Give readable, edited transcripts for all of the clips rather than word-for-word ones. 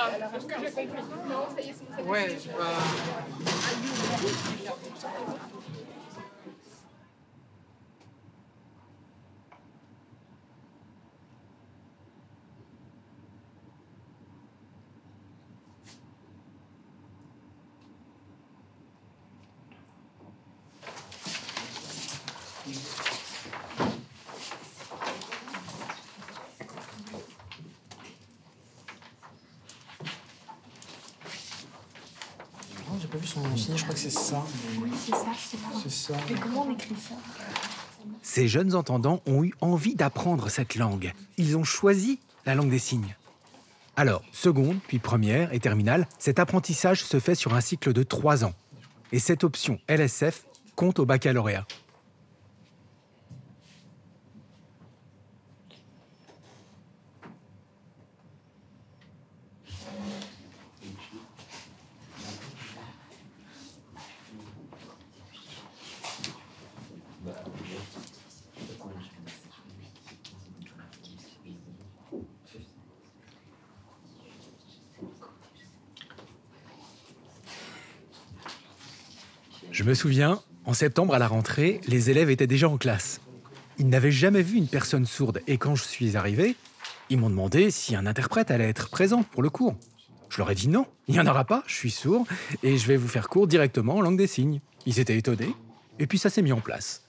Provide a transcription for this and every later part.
Est-ce que j'ai compris? Non, ça y est, c'est bon. Ouais, j'ai pas vu son nom signé, je crois que c'est ça. Oui, c'est ça, C'est ça. Mais comment on écrit ça? Ces jeunes entendants ont eu envie d'apprendre cette langue. Ils ont choisi la langue des signes. Alors, seconde, puis première et terminale, cet apprentissage se fait sur un cycle de 3 ans. Et cette option LSF compte au baccalauréat. Je me souviens, en septembre à la rentrée, les élèves étaient déjà en classe. Ils n'avaient jamais vu une personne sourde et quand je suis arrivé, ils m'ont demandé si un interprète allait être présent pour le cours. Je leur ai dit non, il n'y en aura pas, je suis sourd et je vais vous faire cours directement en langue des signes. Ils étaient étonnés et puis ça s'est mis en place.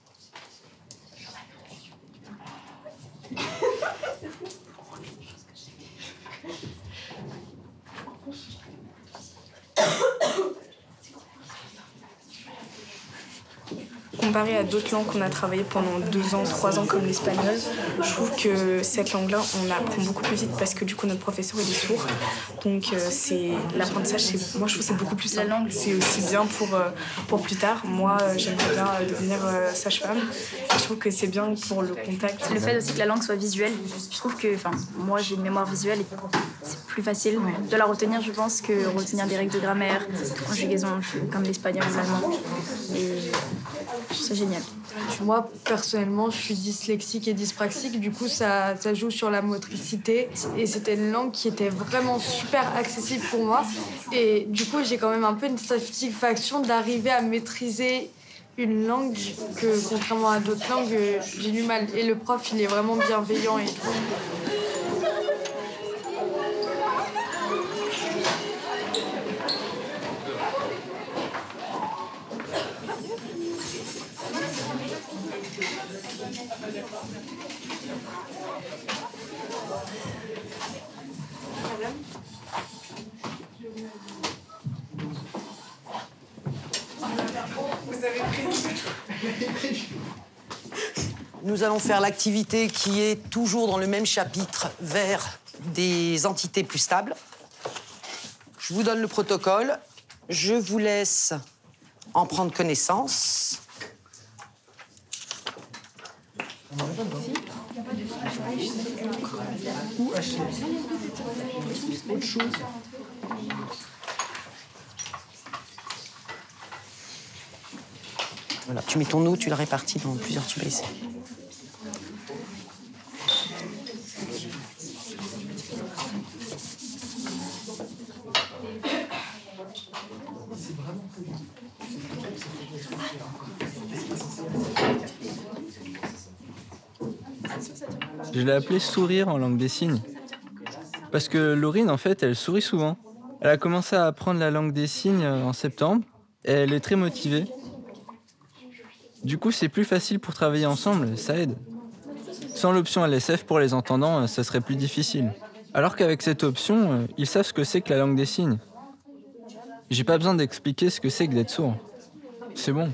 Comparé à d'autres langues qu'on a travaillé pendant 2 ans, 3 ans comme l'espagnol, je trouve que cette langue-là, on l'apprend beaucoup plus vite parce que du coup notre professeur il est sourd. Donc l'apprentissage, moi je trouve que c'est beaucoup plus simple. La langue, c'est aussi bien pour plus tard. Moi j'aimerais bien devenir sage-femme. Je trouve que c'est bien pour le contact. Le fait aussi que la langue soit visuelle, je trouve que, moi j'ai une mémoire visuelle et c'est plus facile de la retenir, je pense, que retenir des règles de grammaire, conjugaison, comme l'espagnol ou l'allemand. Et c'est génial. Moi, personnellement, je suis dyslexique et dyspraxique. Du coup, ça joue sur la motricité. Et c'était une langue qui était vraiment super accessible pour moi. Et du coup, j'ai quand même un peu une satisfaction d'arriver à maîtriser une langue que, contrairement à d'autres langues, j'ai du mal. Et le prof, il est vraiment bienveillant et tout. Nous allons faire l'activité qui est toujours dans le même chapitre vers des entités plus stables. Je vous donne le protocole. Je vous laisse en prendre connaissance. Ou H. Autre chose. Voilà, tu mets ton eau, tu la répartis dans plusieurs tubes à essai. Je l'ai appelée Sourire en langue des signes. Parce que Laurine, en fait, elle sourit souvent. Elle a commencé à apprendre la langue des signes en septembre et elle est très motivée. Du coup, c'est plus facile pour travailler ensemble, ça aide. Sans l'option LSF pour les entendants, ça serait plus difficile. Alors qu'avec cette option, ils savent ce que c'est que la langue des signes. J'ai pas besoin d'expliquer ce que c'est que d'être sourd. C'est bon.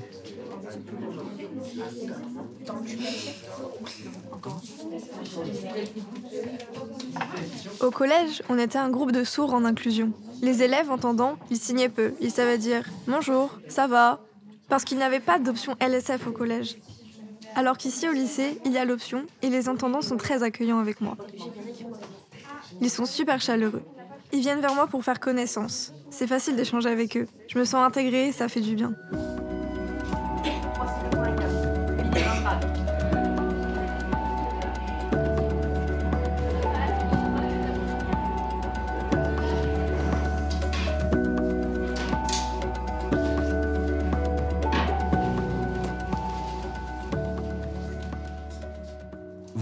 Au collège, on était un groupe de sourds en inclusion. Les élèves entendants, ils signaient peu. Ils savaient dire « bonjour, ça va ?» parce qu'ils n'avaient pas d'option LSF au collège. Alors qu'ici, au lycée, il y a l'option et les entendants sont très accueillants avec moi. Ils sont super chaleureux. Ils viennent vers moi pour faire connaissance. C'est facile d'échanger avec eux. Je me sens intégrée, ça fait du bien.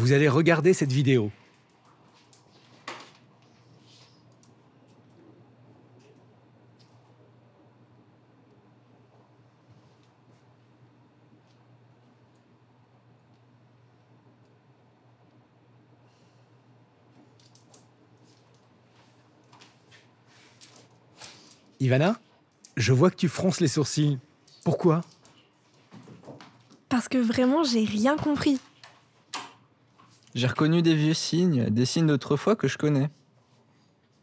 Vous allez regarder cette vidéo. Ivana, je vois que tu fronces les sourcils. Pourquoi? Parce que vraiment, j'ai rien compris. J'ai reconnu des vieux signes, des signes d'autrefois que je connais.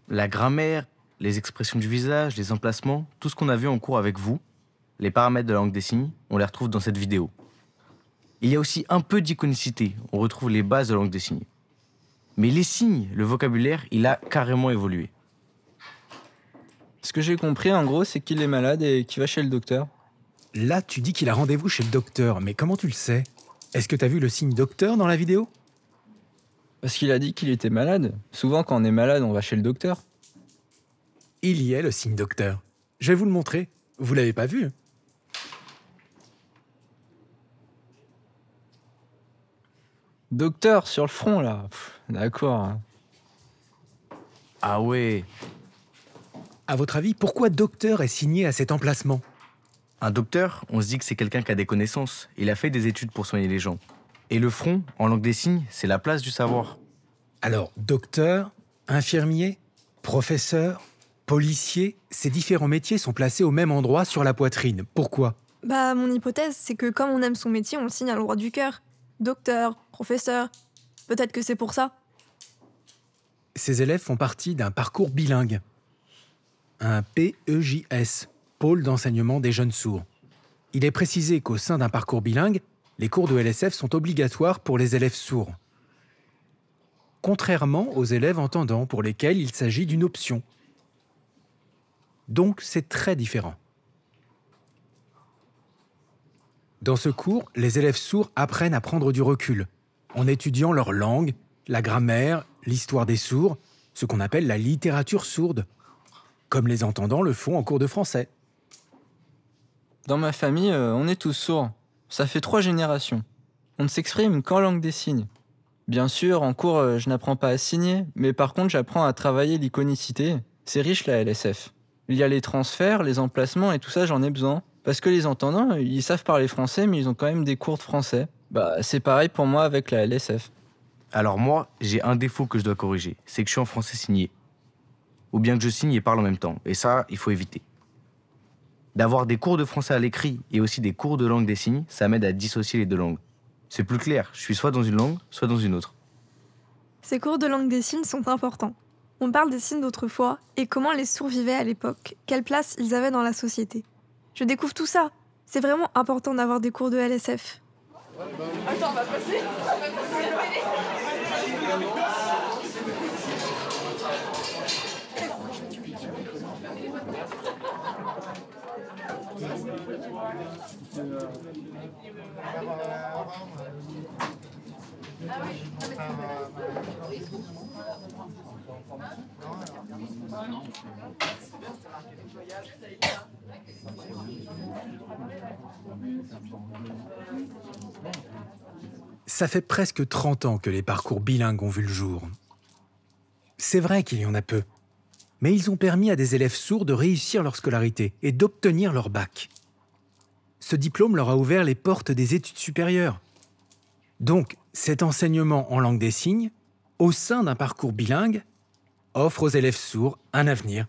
La grammaire, les expressions du visage, les emplacements, tout ce qu'on a vu en cours avec vous, les paramètres de la langue des signes, on les retrouve dans cette vidéo. Il y a aussi un peu d'iconicité, on retrouve les bases de la langue des signes. Mais les signes, le vocabulaire, il a carrément évolué. Ce que j'ai compris, en gros, c'est qu'il est malade et qu'il va chez le docteur. Là, tu dis qu'il a rendez-vous chez le docteur, mais comment tu le sais? Est-ce que tu as vu le signe docteur dans la vidéo? Parce qu'il a dit qu'il était malade. Souvent, quand on est malade, on va chez le docteur. Il y est, le signe docteur. Je vais vous le montrer. Vous l'avez pas vu? Docteur, sur le front, là. D'accord. Ah ouais. À votre avis, pourquoi docteur est signé à cet emplacement? Un docteur, on se dit que c'est quelqu'un qui a des connaissances. Il a fait des études pour soigner les gens. Et le front, en langue des signes, c'est la place du savoir. Alors, docteur, infirmier, professeur, policier, ces différents métiers sont placés au même endroit sur la poitrine. Pourquoi? Bah, mon hypothèse, c'est que comme on aime son métier, on le signe à l'endroit du cœur. Docteur, professeur, peut-être que c'est pour ça. Ces élèves font partie d'un parcours bilingue. Un PEJS, Pôle d'enseignement des jeunes sourds. Il est précisé qu'au sein d'un parcours bilingue, les cours de LSF sont obligatoires pour les élèves sourds. Contrairement aux élèves entendants pour lesquels il s'agit d'une option. Donc c'est très différent. Dans ce cours, les élèves sourds apprennent à prendre du recul, en étudiant leur langue, la grammaire, l'histoire des sourds, ce qu'on appelle la littérature sourde, comme les entendants le font en cours de français. Dans ma famille, on est tous sourds. Ça fait 3 générations. On ne s'exprime qu'en langue des signes. Bien sûr, en cours, je n'apprends pas à signer, mais par contre, j'apprends à travailler l'iconicité. C'est riche, la LSF. Il y a les transferts, les emplacements et tout ça, j'en ai besoin. Parce que les entendants, ils savent parler français, mais ils ont quand même des cours de français. Bah, c'est pareil pour moi avec la LSF. Alors moi, j'ai un défaut que je dois corriger. C'est que je suis en français signé. Ou bien que je signe et parle en même temps. Et ça, il faut éviter. D'avoir des cours de français à l'écrit et aussi des cours de langue des signes, ça m'aide à dissocier les deux langues. C'est plus clair, je suis soit dans une langue, soit dans une autre. Ces cours de langue des signes sont importants. On parle des signes d'autrefois et comment les sourds vivaient à l'époque, quelle place ils avaient dans la société. Je découvre tout ça. C'est vraiment important d'avoir des cours de LSF. Attends, on va passer. Ça fait presque 30 ans que les parcours bilingues ont vu le jour. C'est vrai qu'il y en a peu, mais ils ont permis à des élèves sourds de réussir leur scolarité et d'obtenir leur bac. Ce diplôme leur a ouvert les portes des études supérieures. Donc, cet enseignement en langue des signes, au sein d'un parcours bilingue, offre aux élèves sourds un avenir.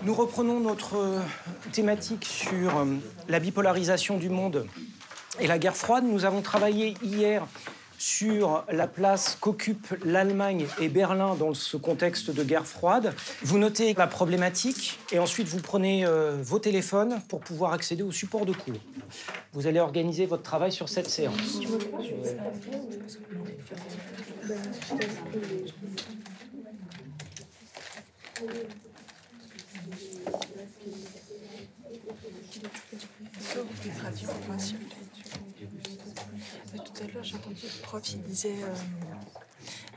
Nous reprenons notre thématique sur la bipolarisation du monde et la guerre froide. Nous avons travaillé hier sur la place qu'occupent l'Allemagne et Berlin dans ce contexte de guerre froide. Vous notez la problématique et ensuite vous prenez vos téléphones pour pouvoir accéder au support de cours. Vous allez organiser votre travail sur cette séance. Tout à l'heure, j'ai entendu le prof, il disait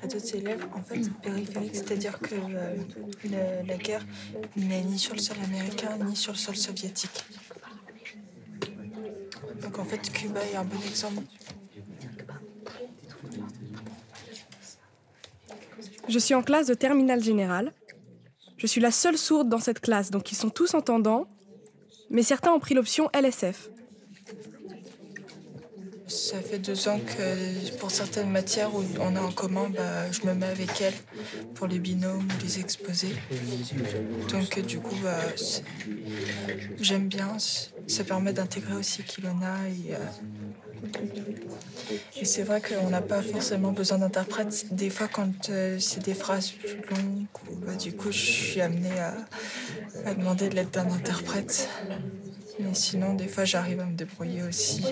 à d'autres élèves, en fait, périphérique, c'est-à-dire que la guerre n'est ni sur le sol américain, ni sur le sol soviétique. Donc en fait, Cuba est un bon exemple. Je suis en classe de terminale générale. Je suis la seule sourde dans cette classe, donc ils sont tous entendants, mais certains ont pris l'option LSF. Ça fait 2 ans que pour certaines matières où on est en commun, je me mets avec elle pour les binômes ou les exposés. Donc du coup, j'aime bien. Ça permet d'intégrer aussi Kilona. Et c'est vrai qu'on n'a pas forcément besoin d'interprète. Des fois, quand c'est des phrases plus longues, du coup, je suis amenée à demander de l'aide d'un interprète. Mais sinon, des fois, j'arrive à me débrouiller aussi.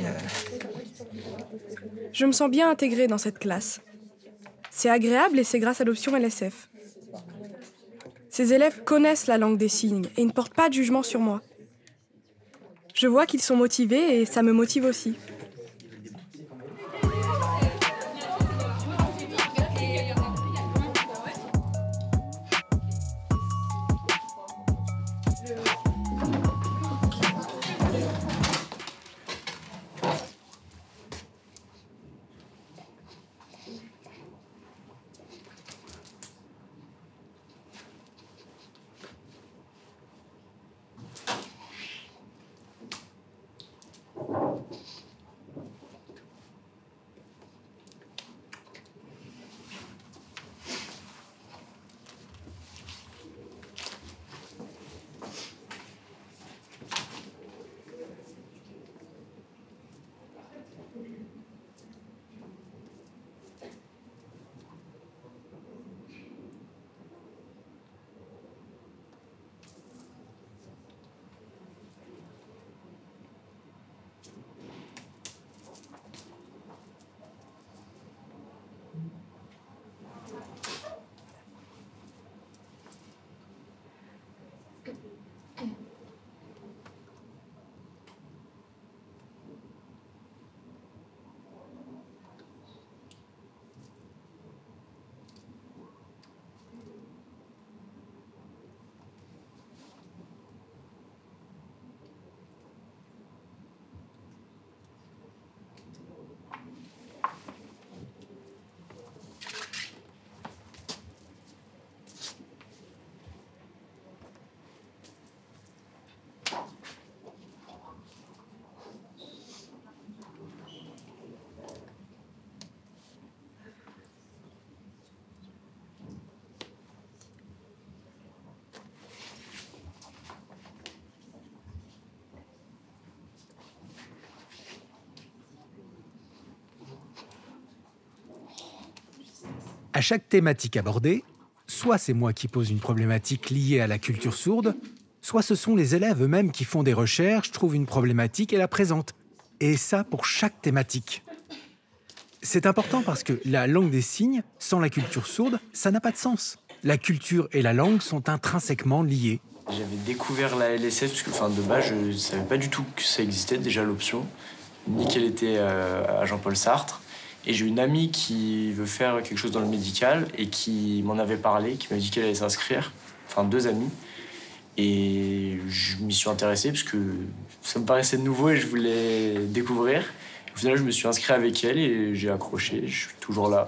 Je me sens bien intégrée dans cette classe. C'est agréable et c'est grâce à l'option LSF. Ces élèves connaissent la langue des signes et ne portent pas de jugement sur moi. Je vois qu'ils sont motivés et ça me motive aussi. À chaque thématique abordée, soit c'est moi qui pose une problématique liée à la culture sourde, soit ce sont les élèves eux-mêmes qui font des recherches, trouvent une problématique et la présentent. Et ça pour chaque thématique. C'est important parce que la langue des signes, sans la culture sourde, ça n'a pas de sens. La culture et la langue sont intrinsèquement liées. J'avais découvert la LSF parce que, de base, je ne savais pas du tout que ça existait, déjà l'option, ni qu'elle était à Jean-Paul Sartre. Et j'ai une amie qui veut faire quelque chose dans le médical et qui m'en avait parlé, qui m'a dit qu'elle allait s'inscrire. 2 amies. Et je m'y suis intéressé parce que ça me paraissait nouveau et je voulais découvrir. Au final, je me suis inscrit avec elle et j'ai accroché. Je suis toujours là.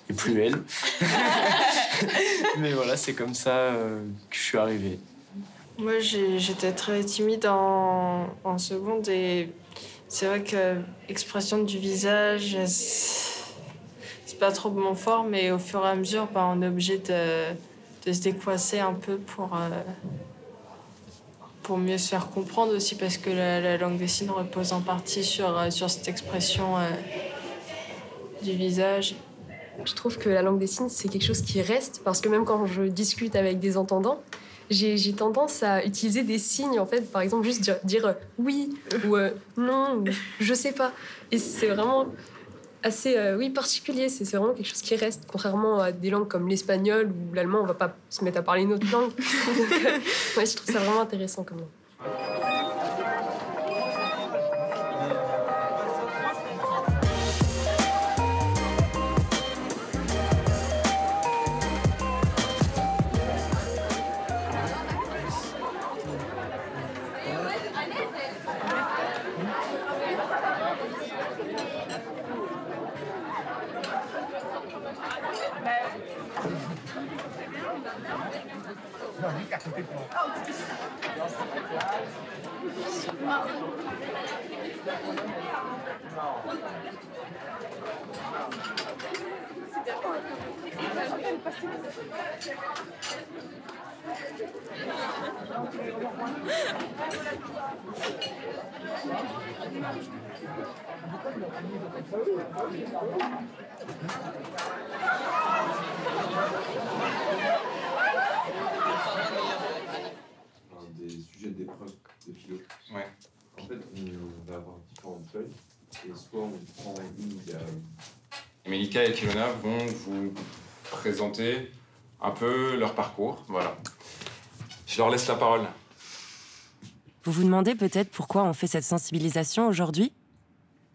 Et plus elle. Mais voilà, c'est comme ça que je suis arrivé. Moi, j'étais très timide en seconde et c'est vrai que l'expression du visage, c'est pas trop mon fort, mais au fur et à mesure, on est obligé de se décoincer un peu pour mieux se faire comprendre aussi, parce que la langue des signes repose en partie sur cette expression du visage. Je trouve que la langue des signes, c'est quelque chose qui reste, parce que même quand je discute avec des entendants, j'ai tendance à utiliser des signes, en fait, par exemple, juste dire oui, ou non, ou je sais pas. Et c'est vraiment assez particulier, c'est vraiment quelque chose qui reste, contrairement à des langues comme l'espagnol ou l'allemand, on va pas se mettre à parler une autre langue. Donc, je trouve ça vraiment intéressant comme langue. Des sujets d'épreuve de philo. Ouais. En fait, on va avoir différentes feuilles et soit on prend une où il y a... Melika et Kilona vont vous présenter un peu leur parcours, voilà. Je leur laisse la parole. Vous vous demandez peut-être pourquoi on fait cette sensibilisation aujourd'hui ?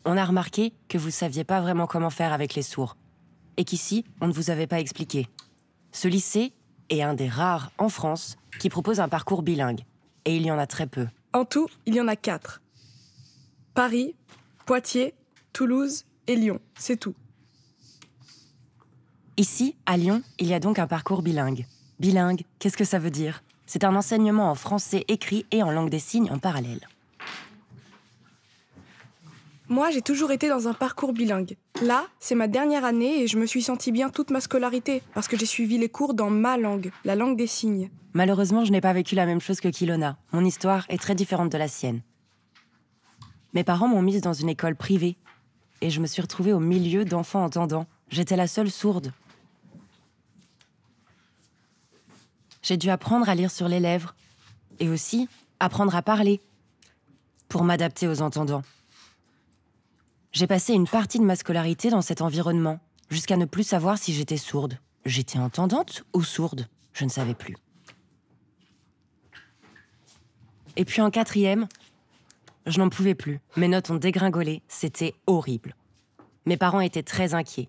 On a remarqué que vous ne saviez pas vraiment comment faire avec les sourds. Et qu'ici, on ne vous avait pas expliqué. Ce lycée est un des rares en France qui propose un parcours bilingue. Et il y en a très peu. En tout, il y en a 4. Paris, Poitiers, Toulouse et Lyon, c'est tout. Ici, à Lyon, il y a donc un parcours bilingue. Bilingue, qu'est-ce que ça veut dire ? C'est un enseignement en français écrit et en langue des signes en parallèle. Moi, j'ai toujours été dans un parcours bilingue. Là, c'est ma dernière année et je me suis sentie bien toute ma scolarité parce que j'ai suivi les cours dans ma langue, la langue des signes. Malheureusement, je n'ai pas vécu la même chose que Kilona. Mon histoire est très différente de la sienne. Mes parents m'ont mise dans une école privée et je me suis retrouvée au milieu d'enfants entendants. J'étais la seule sourde. J'ai dû apprendre à lire sur les lèvres et aussi apprendre à parler pour m'adapter aux entendants. J'ai passé une partie de ma scolarité dans cet environnement, jusqu'à ne plus savoir si j'étais sourde. J'étais entendante ou sourde ? Je ne savais plus. Et puis en 4e, je n'en pouvais plus. Mes notes ont dégringolé, c'était horrible. Mes parents étaient très inquiets.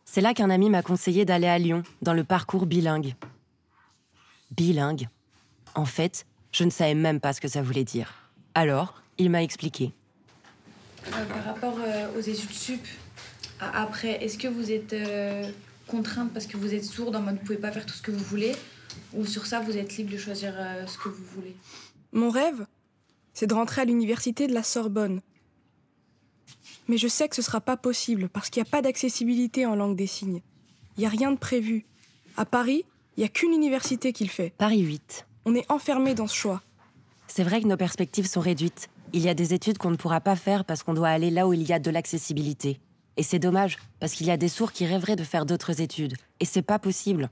C'est là qu'un ami m'a conseillé d'aller à Lyon, dans le parcours bilingue. Bilingue ? En fait, je ne savais même pas ce que ça voulait dire. Alors, il m'a expliqué. Par rapport aux études sup, après, est-ce que vous êtes contrainte parce que vous êtes sourde, en mode vous pouvez pas faire tout ce que vous voulez, ou sur ça vous êtes libre de choisir ce que vous voulez ? Mon rêve, c'est de rentrer à l'université de la Sorbonne. Mais je sais que ce sera pas possible parce qu'il n'y a pas d'accessibilité en langue des signes. Il n'y a rien de prévu. À Paris, il n'y a qu'une université qui le fait. Paris 8. On est enfermés dans ce choix. C'est vrai que nos perspectives sont réduites. Il y a des études qu'on ne pourra pas faire parce qu'on doit aller là où il y a de l'accessibilité. Et c'est dommage, parce qu'il y a des sourds qui rêveraient de faire d'autres études. Et c'est pas possible.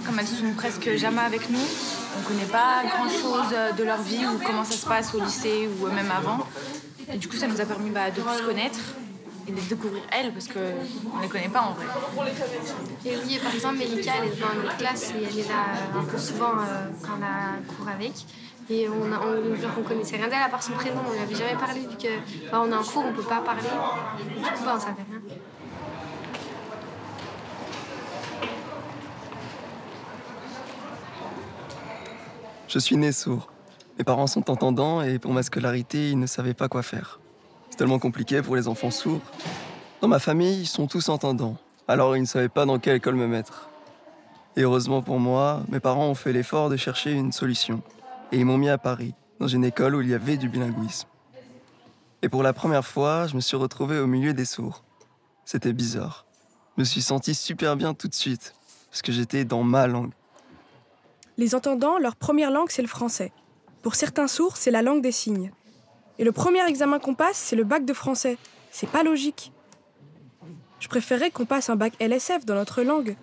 Comme elles sont presque jamais avec nous, on connaît pas grand-chose de leur vie ou comment ça se passe au lycée ou même avant. Et du coup, ça nous a permis de plus se connaître et de découvrir elles, parce qu'on les connaît pas en vrai. Et oui, par exemple, Melika, elle est dans notre classe et elle est là un peu souvent quand on a cours avec. Et on connaissait rien d'elle à part son prénom, on lui avait jamais parlé vu qu'on a un cours, on peut pas parler. Et du coup, on savait rien. Je suis né sourd. Mes parents sont entendants et pour ma scolarité, ils ne savaient pas quoi faire. C'est tellement compliqué pour les enfants sourds. Dans ma famille, ils sont tous entendants. Alors ils ne savaient pas dans quelle école me mettre. Et heureusement pour moi, mes parents ont fait l'effort de chercher une solution. Et ils m'ont mis à Paris, dans une école où il y avait du bilinguisme. Et pour la première fois, je me suis retrouvé au milieu des sourds. C'était bizarre. Je me suis senti super bien tout de suite, parce que j'étais dans ma langue. Les entendants, leur première langue, c'est le français. Pour certains sourds, c'est la langue des signes. Et le premier examen qu'on passe, c'est le bac de français. C'est pas logique. Je préférerais qu'on passe un bac LSF dans notre langue,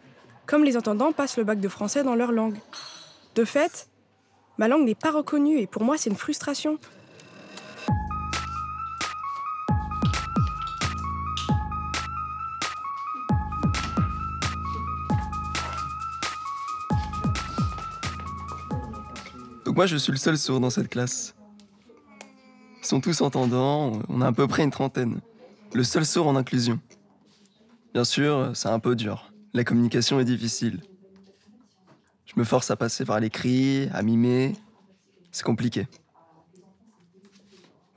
comme les entendants passent le bac de français dans leur langue. De fait, ma langue n'est pas reconnue et pour moi, c'est une frustration. Donc moi, je suis le seul sourd dans cette classe. Ils sont tous entendants, on a à peu près une trentaine. Le seul sourd en inclusion. Bien sûr, c'est un peu dur. La communication est difficile. Je me force à passer par l'écrit, à mimer. C'est compliqué.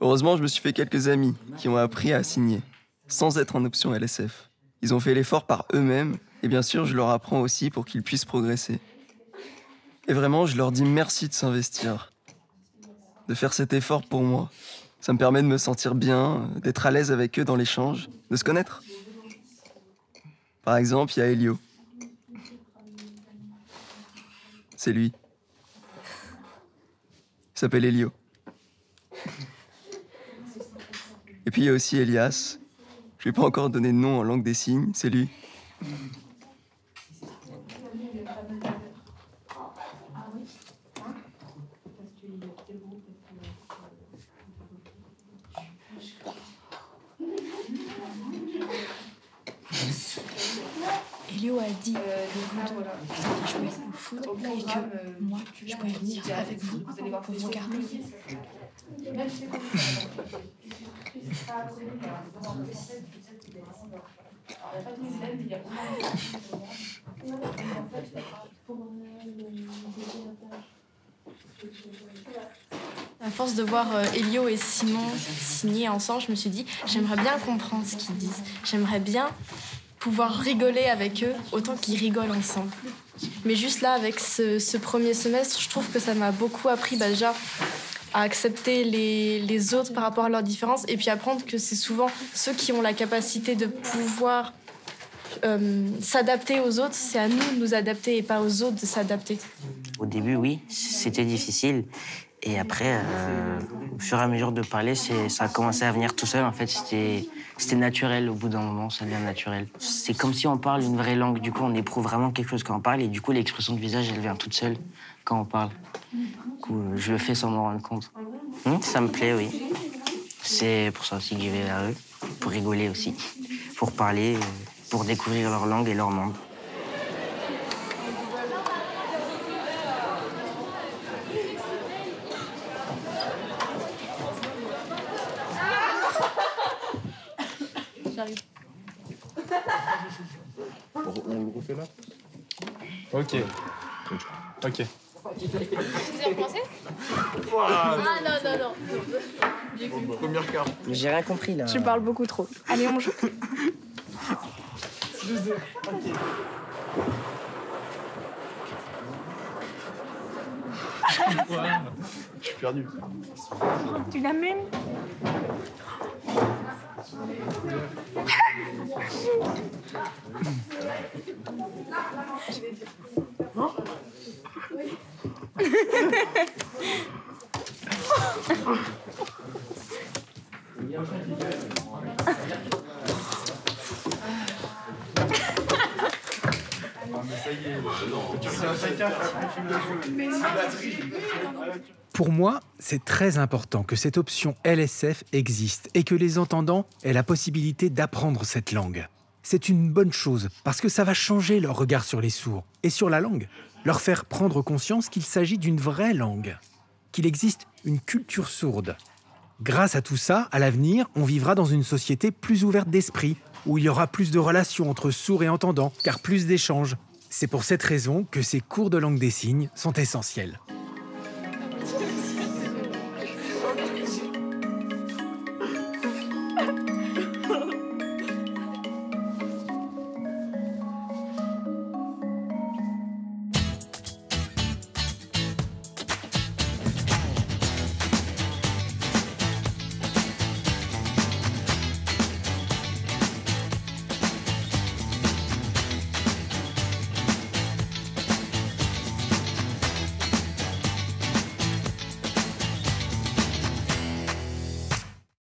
Heureusement, je me suis fait quelques amis qui ont appris à signer, sans être en option LSF. Ils ont fait l'effort par eux-mêmes, et bien sûr, je leur apprends aussi pour qu'ils puissent progresser. Et vraiment, je leur dis merci de s'investir, de faire cet effort pour moi. Ça me permet de me sentir bien, d'être à l'aise avec eux dans l'échange, de se connaître. Par exemple, il y a Elio. C'est lui. Il s'appelle Elio. Et puis il y a aussi Elias. Je lui ai pas encore donné de nom en langue des signes, c'est lui. Elio a dit je jouais au foot et que moi, je pouvais venir avec vous pour vous regarder. À force de voir Elio et Simon signer ensemble, je me suis dit, j'aimerais bien comprendre ce qu'ils disent. J'aimerais bien pouvoir rigoler avec eux autant qu'ils rigolent ensemble. Mais juste là, avec ce premier semestre, je trouve que ça m'a beaucoup appris déjà à accepter les autres par rapport à leurs différences et puis apprendre que c'est souvent ceux qui ont la capacité de pouvoir s'adapter aux autres. C'est à nous de nous adapter et pas aux autres de s'adapter. Au début, oui, c'était difficile. Et après, au fur et à mesure de parler, ça a commencé à venir tout seul. En fait, c'était naturel. Au bout d'un moment, ça devient naturel. C'est comme si on parle une vraie langue. Du coup, on éprouve vraiment quelque chose quand on parle. Et du coup, l'expression de visage, elle vient toute seule quand on parle. Du coup, je le fais sans m'en rendre compte. Ça me plaît, oui. C'est pour ça aussi que j'y vais vers eux. Pour rigoler aussi. Pour parler, pour découvrir leur langue et leur monde. J'arrive. On le refait là? Ok. Ok. Vous avez pensé? Ah non. Première carte. J'ai rien compris là. Tu parles beaucoup trop. Allez, on joue. Je suis perdu. Tu l'as même? Pour moi, c'est très important que cette option LSF existe et que les entendants aient la possibilité d'apprendre cette langue. C'est une bonne chose parce que ça va changer leur regard sur les sourds et sur la langue, leur faire prendre conscience qu'il s'agit d'une vraie langue, qu'il existe une culture sourde. Grâce à tout ça, à l'avenir, on vivra dans une société plus ouverte d'esprit, où il y aura plus de relations entre sourds et entendants, car plus d'échanges. C'est pour cette raison que ces cours de langue des signes sont essentiels.